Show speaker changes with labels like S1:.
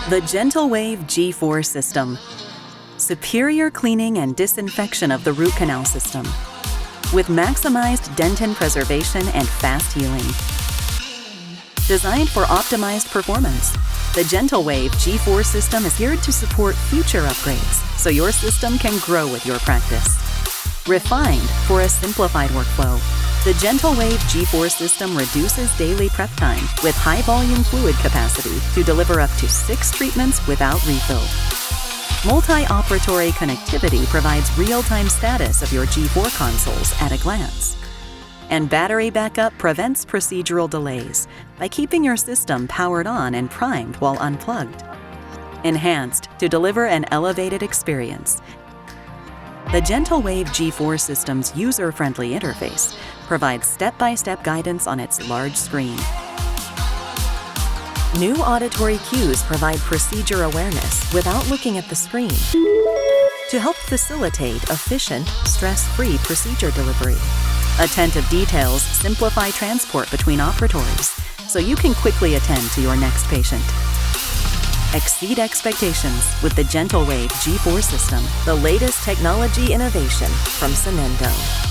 S1: The GentleWave G4 System. Superior cleaning and disinfection of the root canal system, with maximized dentin preservation and fast healing. Designed for optimized performance, the GentleWave G4 System is geared to support future upgrades, so your system can grow with your practice. Refined for a simplified workflow, the GentleWave G4 System reduces daily prep time with high-volume fluid capacity to deliver up to 6 treatments without refill. Multi-operatory connectivity provides real-time status of your G4 consoles at a glance. And battery backup prevents procedural delays by keeping your system powered on and primed while unplugged. Enhanced to deliver an elevated experience, the GentleWave G4 System's user-friendly interface provides step-by-step guidance on its large screen. New auditory cues provide procedure awareness without looking at the screen to help facilitate efficient, stress-free procedure delivery. Attentive details simplify transport between operatories, so you can quickly attend to your next patient. Exceed expectations with the GentleWave G4 System, the latest technology innovation from Sonendo.